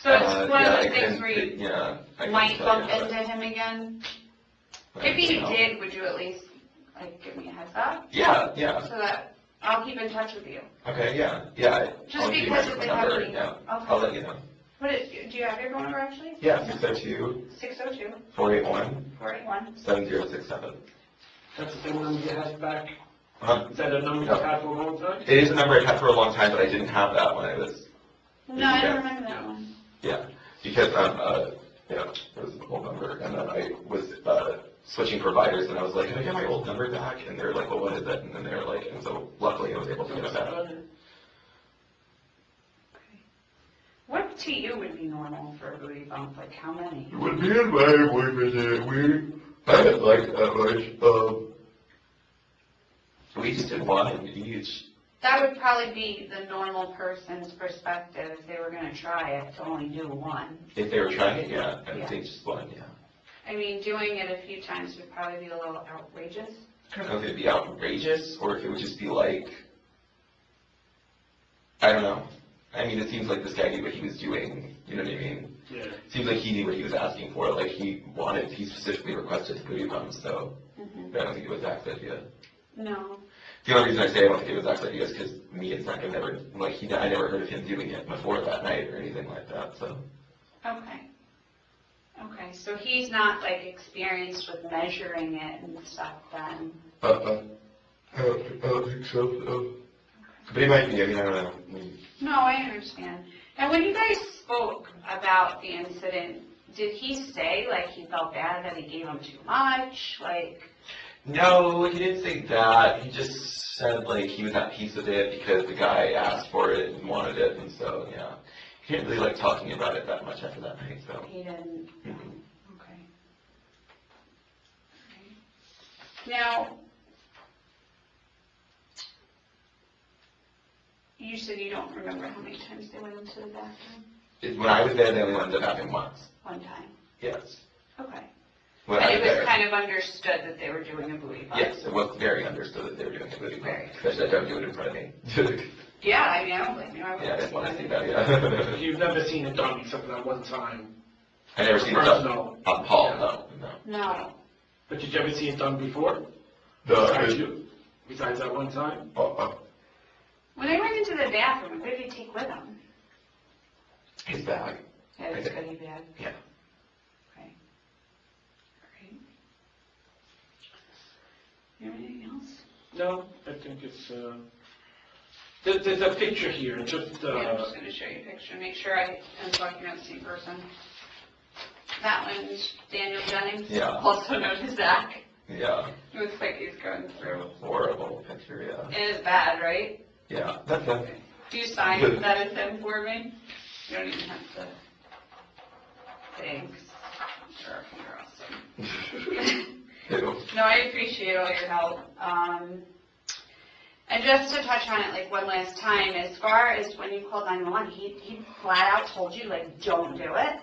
So it's one yeah, of I those things can- where you yeah, I can might tell bump you, into him again? but, If you you know. did, would you at least, like, give me a heads up? Yeah, yeah. So that I'll keep in touch with you. Okay, yeah, yeah. Just I'll give you because my if they phone have number, any- yeah. okay. I'll let you know. What is, do you have your phone number actually? Yeah, 602 602 481 481. 7067. That's the same number you had back? Huh? Is that a number you had for a long time? It is a number I've had for a long time, but I didn't have that when I was, No, I don't remember that one. yeah, because it was an old number, and then I was switching providers, and I was like, can I get my old number back? And they were like, well, what is it? And then they were like, and so luckily I was able to get it back. What to you would be normal for a booty bump? Like how many? When me and my boyfriend did it, I didn't like that much. We just did one each. That would probably be the normal person's perspective if they were going to try it, to only do one. If they were trying it, yeah, I would Yeah. think just one, yeah. I mean, doing it a few times would probably be a little outrageous. I don't know if it'd be outrageous, or if it would just be like, I don't know. I mean, it seems like this guy knew what he was doing, you know what I mean? Yeah. It seems like he knew what he was asking for, like he specifically requested booty bumps, so I don't think it was Zach's idea. No. The only reason I say I don't think it was Zach's idea is because me and Zach have never, like, I never heard of him doing it before that night or anything like that, so. Okay. Okay, so he's not, like, experienced with measuring it and stuff then? I don't think so, no. But he might be, I mean, I don't know. No, I understand. And when you guys spoke about the incident, did he say, like, he felt bad that he gave him too much? Like... No, like, he didn't say that. He just said, like, he was at peace with it because the guy asked for it and wanted it, and so, yeah. He didn't really like talking about it that much after that night, so. He didn't? Mm-hmm. Okay. Now, you said you don't remember how many times they went into the bathroom? When I was there, they only went to the bathroom once. One time? Yes. Okay. When And I it was there. kind of understood that they were doing a booty bump? Yes, it was very understood that they were doing a booty bump. Very. Especially don't do it in front of me. Yeah, I mean, I don't blame you. Yeah, I didn't want to see that, yeah. You've never seen it done except for that one time. I never seen it done on Paul, no. No. But did you ever see it done before? No. Besides you? Besides that one time? When they went into the bathroom, what did he take with him? His bag. Yeah, his goodie bag. Yeah. Okay. Great. You have anything else? No, I think it's, there's a picture here, just, Yeah, I'm just going to show you a picture, make sure I am talking about the same person. That one's Daniel Jennings, Yeah. also known as Zach. Yeah. It looks like he's going through. Horrible picture, yeah. It is bad, right? Yeah, that's him. Do you sign that it's him for me? You don't even have to. Thanks. Sure, you're awesome. No, I appreciate all your help. And just to touch on it like one last time, as far as when you called 911, he flat out told you, like, don't do it.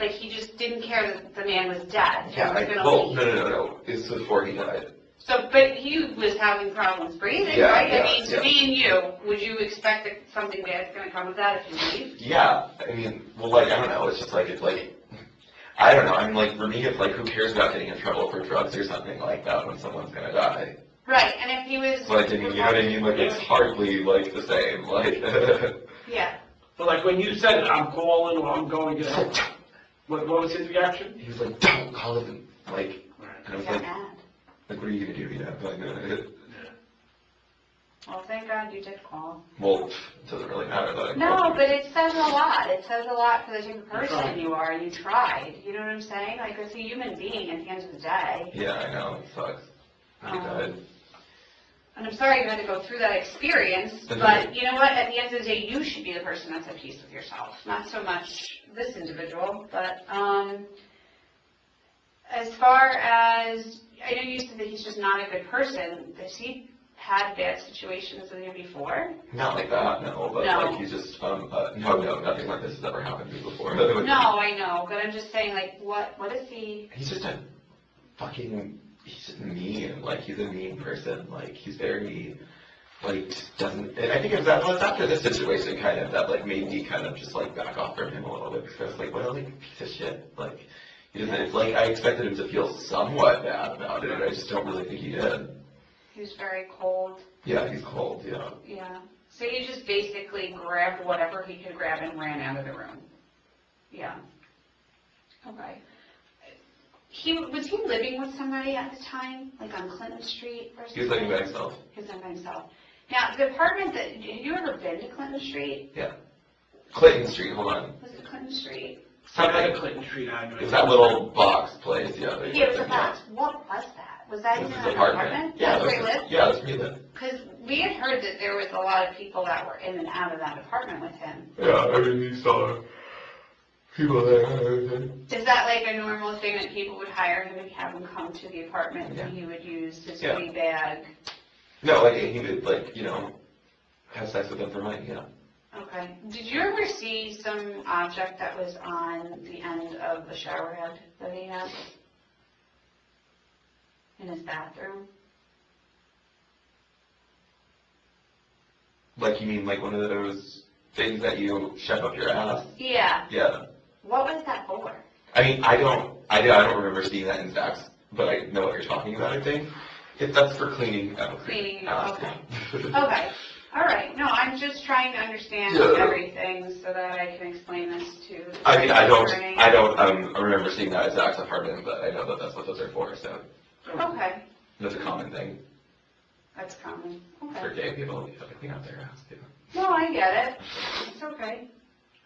Like, he just didn't care that the man was dead. Yeah, no. This was before he died. So, but he was having problems breathing, Yeah, right? yeah, I mean, to yeah. me and you, would you expect that something bad's going to come of that if you leave? Yeah, I mean, well, like, I don't know, it's just like, I don't know, I mean, like, for me, it's like, who cares about getting in trouble for drugs or something like that when someone's gonna die? Right, and if he was... Like, I mean, you know what I mean? Like, it's hardly, like, the same, like, Yeah. but like when you said, I'm calling or I'm going to get what was his reaction? he was like, don't call him, like, and I was Got like, mad. what are you gonna do, you know? Like, Well, thank God you did call. well, it doesn't really matter that I No, called. but it says a lot. It says a lot for the type of tried. person you are, and you tried. You know what I'm saying? Like, it's a human being at the end of the day. Yeah, I know, it sucks. He died. And I'm sorry you had to go through that experience, That's but okay. you know what? At the end of the day, you should be the person that's at peace with yourself, not so much this individual. But as far as, I know you said that he's just not a good person. Has he had bad situations with you before? Not like that, no, but No. like, he's just, no, nothing like this has ever happened to me before. No, I know, but I'm just saying, like, what is he? He's just a fucking, he's just mean, like, he's a mean person, like, he's very, like, just doesn't, and I think it was after this situation, kind of, that, like, made me kind of just, like, back off from him a little bit, because I was like, what a, like, piece of shit, like, he doesn't, it's like, I expected him to feel somewhat bad about it, and I just don't really think he did. He was very cold. Yeah, he's cold, yeah. Yeah. So he just basically grabbed whatever he could grab and ran out of the room. Yeah. Okay. Was he living with somebody at the time, like on Clinton Street or something? He was living by himself. He was living by himself. Now, the apartment have you ever been to Clinton Street? Yeah. Clinton Street, hold on. Was it Clinton Street? Some kind of Clinton Street address. It was that little box place, yeah. Yeah, it was a box. What was that? Was that This even is an apartment? Yeah, That's where he lived? yeah, that's where he lived. Because we had heard that there was a lot of people that were in and out of that apartment with him. Yeah, I mean, he saw people there and everything. Is that like a normal thing that people would hire him and have him come to the apartment Yeah. and he would use his Yeah. goodie bag? No, like, he would, like, you know, have sex with them for money, yeah. Okay. Did you ever see some object that was on the end of the shower head that he had in his bathroom? Like, you mean, like, one of those things that you shove up your ass. Yeah. Yeah. What was that for? I mean, I don't remember seeing that in Zach's, but I know what you're talking about, I think. That's for cleaning. Cleaning, out. okay. Okay. All right. No, I'm just trying to understand everything so that I can explain this to the I mean, I attorney. don't remember seeing that at Zach's apartment, but I know that that's what those are for, so. Okay. That's a common thing That's common. for Okay. gay people, you have to clean out their ass, too. No, I get it. It's okay.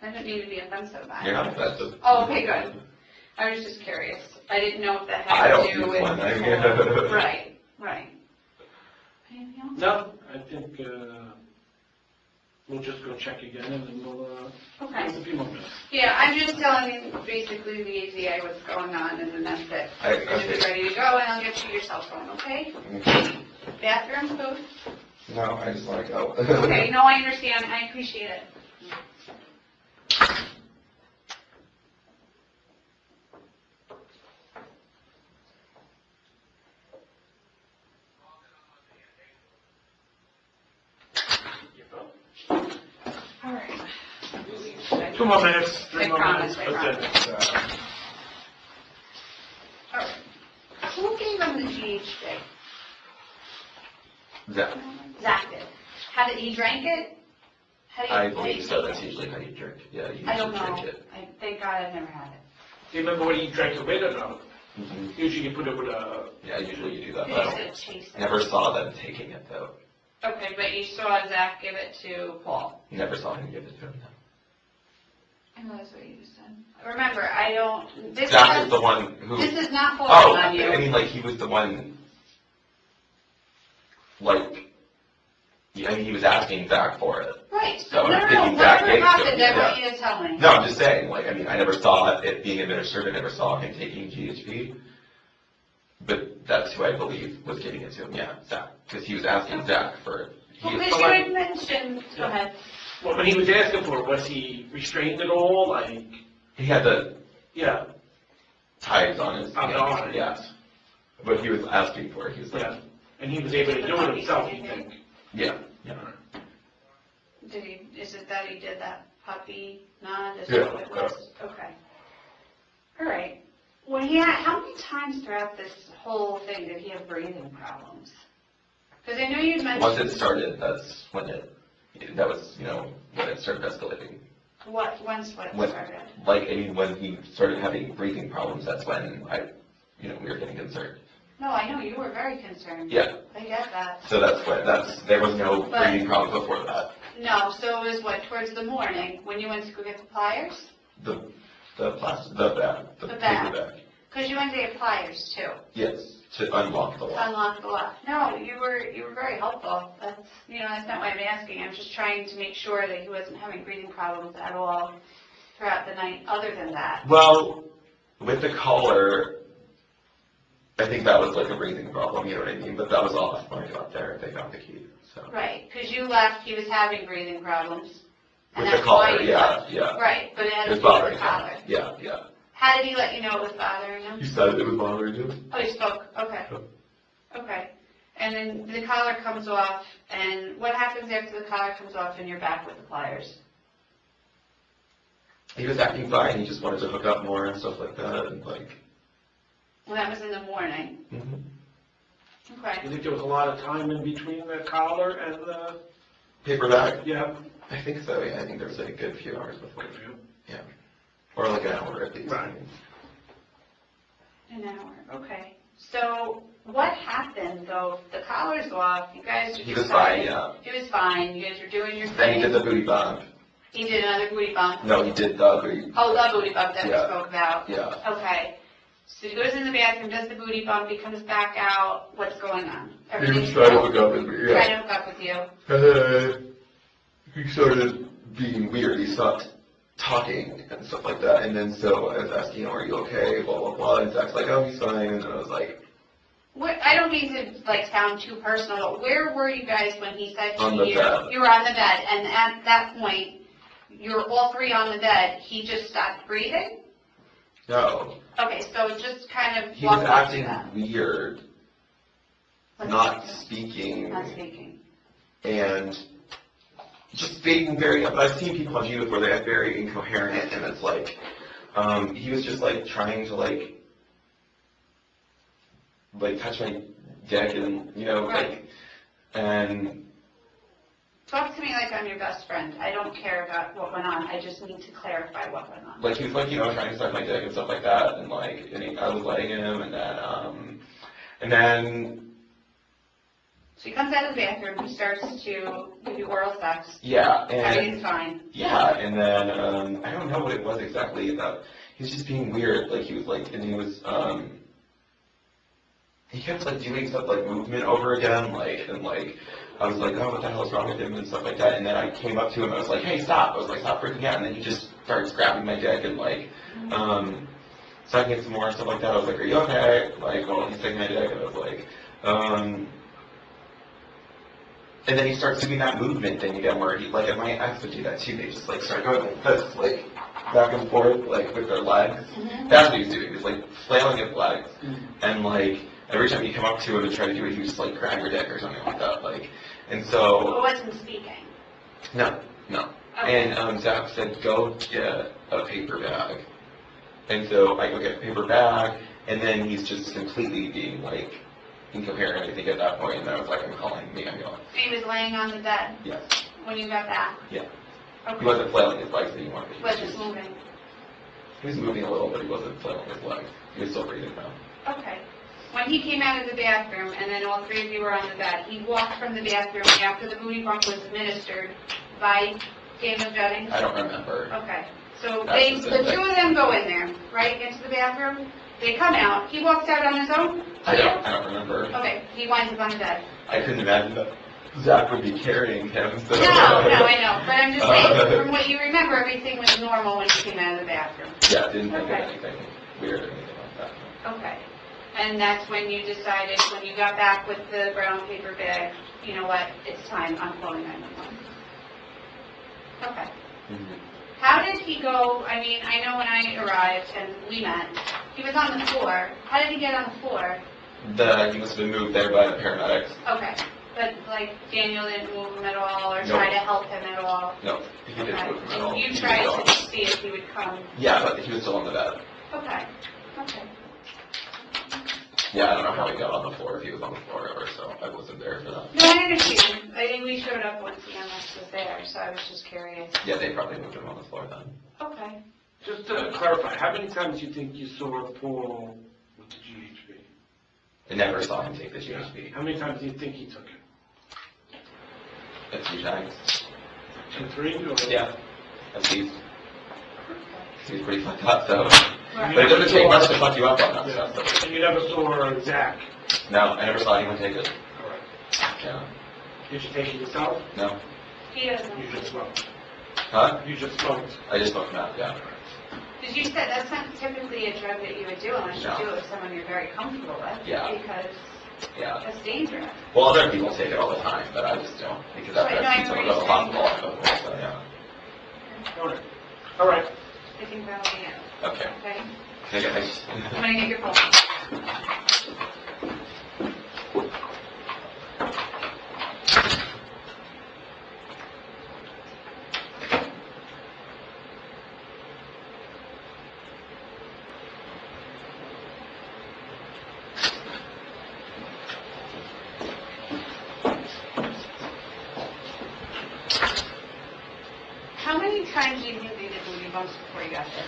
I didn't mean to be offensive by it. You're not offensive. Oh, okay, good. I was just curious. I didn't know if that I had don't to do use with... one, I mean. Right. Anything else? No, I think, we'll just go check again and then we'll, Okay. give us a few more minutes. Yeah, I'm just telling you basically the AZA what's going on, and then that's it. You're gonna be ready to go, and I'll get you your cell phone, okay? Bathroom, food? No, I just want to go. Okay, no, I understand, I appreciate it. All right. 2 more minutes, 3 I more promise, minutes. I That's it. All right. Who gave him the GHC? Zach, Zach did. How did he drank it? I believe so, that's usually how you drink, yeah, you I don't usually know. drink it. Thank God I've never had it. Do you remember what you drank it with or no? Mm-hmm. Usually you put it with a, Yeah, usually you do that, Did but you I say don't, chase it? never saw them taking it, though. Okay, but you saw Zach give it to Paul. Never saw him give it to him, no. I know that's what you just said. Remember, I don't, Zach is the one who... this is not Oh, falling on you. I mean, like, he was the one, like, I mean, he was asking Zach for it. Right. So No, I'm no, thinking no, Zach whatever gave it to happened, him, I want you to tell me. No, I'm just saying, like, I mean, I never saw it being administered, I never saw him taking GHB, but that's who I believe was giving it to him, yeah, Zach, because he was asking Zach for it. Well, because you had mentioned, go ahead. well, when he was asking for it, was he restrained at all? Like, He had the yeah, ties on his on hands, it. yeah, but he was asking for it, he was like, Yeah, and he was able to do it himself, you think? yeah. Did he, is it that he did that puppy nod? Is Yeah, that what it was? Okay. All right. Well, how many times throughout this whole thing did he have breathing problems? Because I know you mentioned... Once it started, that's when that was, when it started escalating. Once what When, started? like, I mean, when he started having breathing problems, that's when we were getting concerned. No, I know, you were very concerned. Yeah. I get that. So there was no breathing problems before that. No, so it was what, towards the morning, when you went to go get the pliers? The plastic, the bag, the The paper bag. bag. Because you went to get pliers too, Yes, to unlock the to lock. unlock the lock. No, you were very helpful. That's not why I'm asking. I'm just trying to make sure that he wasn't having breathing problems at all throughout the night, other than that. Well, with the collar, I think that was like a breathing problem, you know what I mean? But that was off when I got there, they got the key, so. Right, because you left, he was having breathing problems. and With the that's why collar, you yeah, left. yeah. Right, but it had It to was do with bothering the him. collar. Yeah, yeah. How did he let you know it was bothering him? You said it was bothering him? Oh, he spoke, okay. Okay. And then the collar comes off, and what happens after the collar comes off and you're back with the pliers? He was acting fine, he just wanted to hook up more and stuff like that, and like. Well, that was in the morning. Mm-hmm. Okay. You think there was a lot of time in between the collar and the, Paper bag? yeah? I think so, yeah, I think there was like a good few hours before. Yeah. Or like an hour at least. Right. An hour, okay. So what happened though? The collar's off, you guys are He was fine, yeah. He was fine, you guys were doing your Then he did thing. the booty bump. He did another booty bump. No, he did the booty. Oh, the booty bump that we Yeah. spoke about. Yeah. Okay. So he goes in the bathroom, does the booty bump, he comes back out, what's going on? He Everything's was trying to cool? hook up with me, Trying yeah. to hook up with you. He started being weird, he stopped talking and stuff like that, and then so I was asking him, are you okay, blah, blah, blah, and Zach's like, oh, he's fine, and then I was like, I don't mean to sound too personal, but where were you guys when he said to On the you? bed. You were on the bed, and at that point, you were all three on the bed, he just stopped breathing? no. Okay, so just kind of He walk was us through acting that. weird, What's not that? speaking, Not speaking. and just being very, but I've seen people on YouTube before they are very incoherent, and it's like, he was just like trying to like touch my dick, and you know, Right. like, and Talk to me like I'm your best friend. I don't care about what went on. I just need to clarify what went on. like he was like, you know, trying to suck my dick and stuff like that, and like, I was letting him, and then. So he comes out of the bathroom, he starts to give you oral sex. Yeah, and Everything's fine. yeah, and then I don't know what it was exactly about. He was just being weird. Like he was like, and he was he kept like doing stuff like movement over again, like, and like I was like, oh, what the hell is wrong with him and stuff like that. And then I came up to him and I was like, hey, stop. I was like, stop freaking out. And then he just started grabbing my dick and like sucking it some more and stuff like that. I was like, are you okay? Like, well, he's taking my dick, and I was like, and then he starts doing that movement thing again where he, like, and my ex would do that too. They just, like, start going like this, like, back and forth, like, with their legs. Mm-hmm. That's what he was doing. He was, like, flailing his legs. And, like, every time you come up to him and try to do it, he would just, like, grab your dick or something like that. Like, and so... But wasn't speaking. No. Okay. And Zach said, go get a paper bag. And so I go get a paper bag, and then he's just completely being, like, incoherent, I think, at that point, and I was like, I'm calling the ambulance. He was laying on the bed Yes. when you got back. Yeah. Okay. He wasn't flailing his legs anymore. He wasn't moving. He was moving a little, but he wasn't flailing his legs. He was still breathing though. Okay. When he came out of the bathroom, and then all three of you were on the bed, he walked from the bathroom after the booty bump was administered by Daniel Jennings? I don't remember. Okay. So That's the two of them go in there, right, into the bathroom. They come out. He walks out on his own? I don't remember. Okay. He winds up on the bed. I couldn't imagine that Zach would be carrying him. So. No, I know. But I'm just saying, from what you remember, everything was normal when he came out of the bathroom. Yeah, didn't think Okay. of anything weird or anything like that. Okay. And that's when you decided, when you got back with the brown paper bag, you know what, it's time, I'm calling 911. Okay. Mm-hmm. How did he go, I mean, I know when I arrived and we met, he was on the floor. How did he get on the floor? He must have been moved there by the paramedics. Okay. But, like, Daniel didn't move him at all or Nope. try to help him at all? No, he didn't Okay. move him at all. You He was tried still- to see if he would come. Yeah, but he was still on the bed. Okay. Okay. Yeah, I don't know how he got on the floor, if he was on the floor ever, so I wasn't there for that. No, I understand. I think we showed up once EMS was there, so I was just curious. Yeah, they probably moved him on the floor then. Okay. Just to clarify, how many times do you think you saw Paul with the GHB? I never saw him take the GHB. How many times do you think he took it? A few times. 2, 3? Or? Yeah, at least. He was pretty fucked up, so. Right. But it doesn't take much to fuck you up on that Yeah. stuff. So. And you never saw Zach? No, I never saw anyone take it. Correct. Yeah. Did you take it yourself? No. He doesn't. You just smoked. Huh? You just smoked. I just smoked him out, yeah. Because you said that's not typically a drug that you would do unless you No. do it with someone you're very comfortable with. Yeah. Because Yeah. that's dangerous. Well, other people take it all the time, but I just don't. Because after Right, no, I've I seen someone know go to the what you're hospital, I go, so yeah. All right. All right. I think that'll be it. Okay. Okay? Can I get I'm going to get your phone. How many times do you think they did booty bumps before you got there?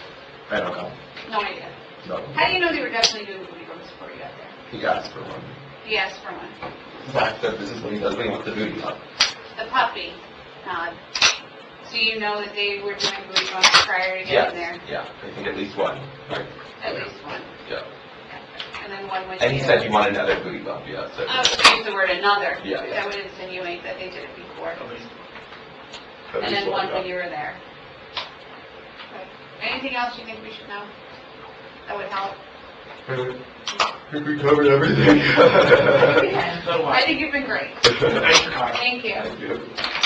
I don't know. No idea. No. How do you know they were definitely doing booty bumps before you got there? He asked for one. He asked for one. Zach said this is what he does when he wants the booty up. The puppy nod. So you know that they were doing booty bumps prior to Yes. getting there? Yeah, I think at least one. Right. At least one. Yeah. And then one was And he here. said he wanted another booty bump, yeah. So. Oh, use the word another. Yeah, yeah. That would insinuate that they did it before. At And least then one yeah. when you were there. Okay. Anything else you think we should know that would help? I think we covered everything. I think you've been great. Thanks for coming. Thank you. Thank you.